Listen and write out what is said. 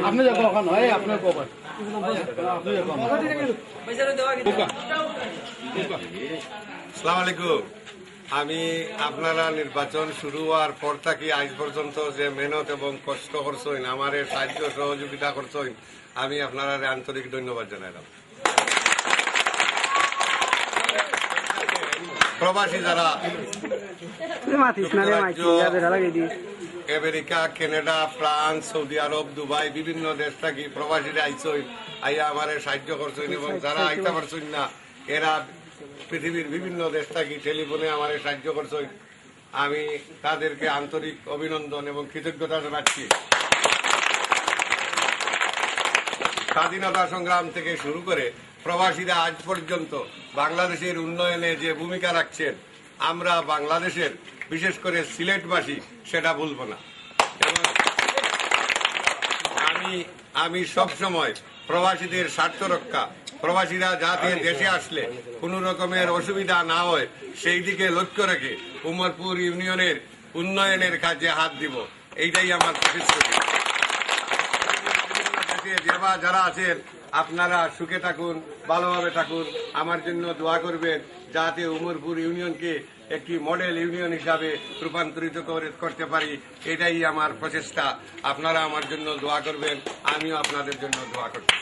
আপনার কখন হয় আপনার কখন আসসালামু আলাইকুম। আমি আপনারা নির্বাচন শুরু হওয়ার পর থেকে আজ পর্যন্ত যে মেহনত এবং কষ্ট করছেন, আমার সাহায্য সহযোগিতা করছেন, আমি আপনারা আন্তরিক ধন্যবাদ জানাইলাম। প্রবাসী যারা আমেরিকা, কানাডা, ফ্রান্স, সৌদি আরব, দুবাই বিভিন্ন দেশ থেকে প্রবাসীরা আইসই আইয়া আমার সাহায্য করছেন, এবং যারা আইতে পারছেন না এরা পৃথিবীর বিভিন্ন দেশ থেকে টেলিফোনে আমার সাহায্য করছেন। আমি তাদেরকে আন্তরিক অভিনন্দন এবং কৃতজ্ঞতা জানাচ্ছি। স্বাধীনতা সংগ্রাম থেকে শুরু করে প্রবাসীরা আজ পর্যন্ত বাংলাদেশের উন্নয়নে যে ভূমিকা রাখছেন, আমরা বাংলাদেশের বিশেষ করে সিলেটবাসী সেটা ভুলব না। এবং আমি সবসময় প্রবাসীদের স্বার্থ রক্ষা, প্রবাসীরা যাতে দেশে আসলে কোনো রকমের অসুবিধা না হয় সেই দিকে লক্ষ্য রেখে উমরপুর ইউনিয়নের উন্নয়নের কাজে হাত দিব, এইটাই আমার প্রতিশ্রুতি। যারা আছেন আপনারা সুখে থাকুন, ভালোভাবে থাকুন, আমার জন্য দোয়া করবেন যাতে উমরপুর ইউনিয়নকে একটি মডেল ইউনিয়ন হিসাবে রূপান্তরিত করতে পারি, এটাই আমার প্রচেষ্টা। আপনারা আমার জন্য দোয়া করবেন, আমিও আপনাদের জন্য দোয়া করছি।